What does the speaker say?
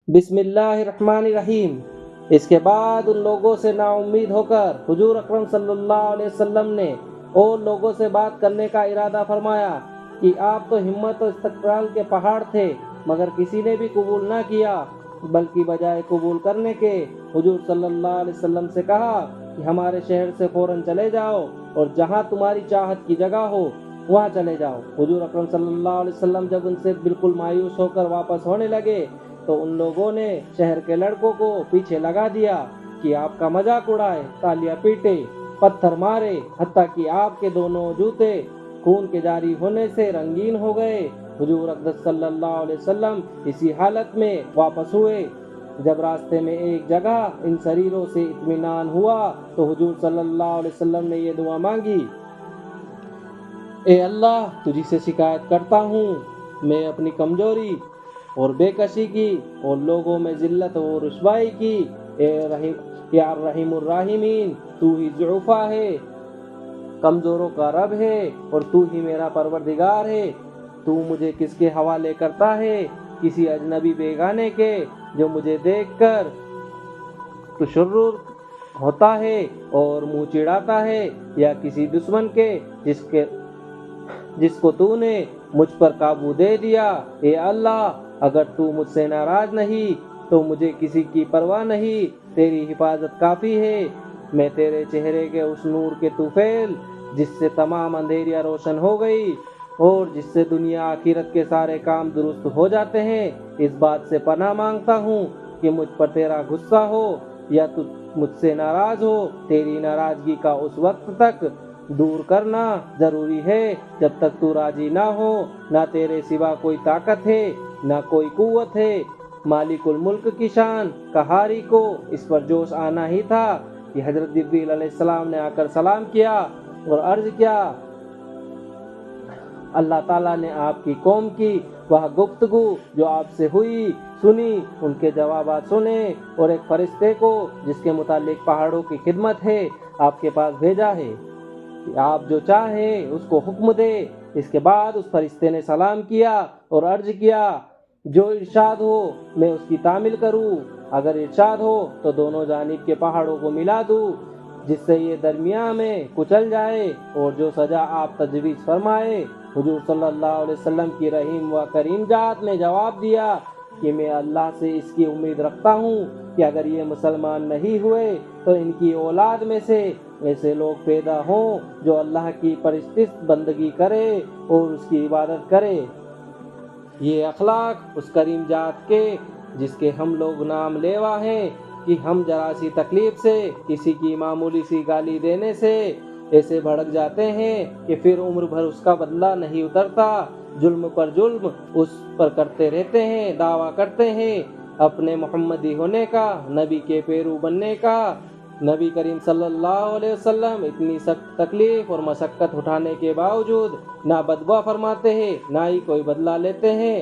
بسم اللہ الرحمن الرحیم۔ اس کے بعد ان لوگوں سے نا امید ہو کر حضور اکرم صلی اللہ علیہ وسلم نے اور لوگوں سے بات کرنے کا ارادہ فرمایا کہ آپ تو ہمت و استقلال کے پہاڑ تھے، مگر کسی نے بھی قبول نہ کیا، بلکہ بجائے قبول کرنے کے حضور صلی اللہ علیہ وسلم سے کہا کہ ہمارے شہر سے فوراً چلے جاؤ اور جہاں تمہاری چاہت کی جگہ ہو وہاں چلے جاؤ۔ حضور اکرم صلی اللہ علیہ وسلم جب ان سے بالکل مایوس ہو کر واپس ہونے لگے تو ان لوگوں نے شہر کے لڑکوں کو پیچھے لگا دیا کہ آپ کا مذاق اڑائے، تالیاں پیٹے، پتھر مارے، حتیٰ کہ آپ کے دونوں جوتے خون کے جاری ہونے سے رنگین ہو گئے۔ حضور اقدس صلی اللہ علیہ وسلم اسی حالت میں واپس ہوئے۔ جب راستے میں ایک جگہ ان شریروں سے اطمینان ہوا تو حضور صلی اللہ علیہ وسلم نے یہ دعا مانگی: اے اللہ، تجھی سے شکایت کرتا ہوں، میں اپنی کمزوری اور بے کسی کی اور لوگوں میں ذلت و رسوائی کی۔ یا رحیم الراحمین، تو ہی ضعفاء ہے، کمزوروں کا رب ہے، اور تو ہی میرا پروردگار ہے۔ تو مجھے کس کے حوالے کرتا ہے؟ کسی اجنبی بیگانے کے جو مجھے دیکھ کر تشرر ہوتا ہے اور منہ چڑھاتا ہے، یا کسی دشمن کے جس کو تو نے مجھ پر قابو دے دیا؟ اے اللہ، اگر تو مجھ سے ناراض نہیں تو مجھے کسی کی پرواہ نہیں، تیری حفاظت کافی ہے۔ میں تیرے چہرے کے اس نور کے طفیل جس سے تمام اندھیریاں روشن ہو گئی اور جس سے دنیا آخرت کے سارے کام درست ہو جاتے ہیں، اس بات سے پناہ مانگتا ہوں کہ مجھ پر تیرا غصہ ہو یا تو مجھ سے ناراض ہو۔ تیری ناراضگی کا اس وقت تک دور کرنا ضروری ہے جب تک تو راضی نہ ہو۔ نہ تیرے سوا کوئی طاقت ہے، نہ کوئی قوت ہے۔ مالک الملک کی شان قہاری کو اس پر جوش آنا ہی تھا کہ حضرت جبریل علیہ السلام نے آ کر سلام کیا اور عرض کیا: اللہ تعالیٰ نے آپ کی قوم کی وہ گفتگو جو آپ سے ہوئی سنی، ان کے جوابات سنے، اور ایک فرشتے کو جس کے متعلق پہاڑوں کی خدمت ہے آپ کے پاس بھیجا ہے کہ آپ جو چاہیں اس کو حکم دے۔ اس کے بعد اس فرشتے نے سلام کیا اور عرض کیا: جو ارشاد ہو میں اس کی تعمیل کروں، اگر ارشاد ہو تو دونوں جانب کے پہاڑوں کو ملا دوں جس سے یہ درمیان میں کچل جائے، اور جو سزا آپ تجویز فرمائے۔ حضور صلی اللہ علیہ وسلم کی رحیم و کریم ذات نے جواب دیا کہ میں اللہ سے اس کی امید رکھتا ہوں کہ اگر یہ مسلمان نہیں ہوئے تو ان کی اولاد میں سے ایسے لوگ پیدا ہوں جو اللہ کی پرستش بندگی کرے اور اس کی عبادت کرے۔ یہ اخلاق اس کریم ذات کے جس کے ہم لوگ نام لیوا ہیں کہ ہم ذرا سی تکلیف سے، کسی کی معمولی سی گالی دینے سے ایسے بھڑک جاتے ہیں کہ پھر عمر بھر اس کا بدلہ نہیں اترتا، ظلم پر ظلم اس پر کرتے رہتے ہیں، دعویٰ کرتے ہیں اپنے محمدی ہونے کا، نبی کے پیرو بننے کا۔ نبی کریم صلی اللہ علیہ وسلم اتنی سخت تکلیف اور مشقت اٹھانے کے باوجود نہ بددعا فرماتے ہیں نہ ہی کوئی بدلہ لیتے ہیں۔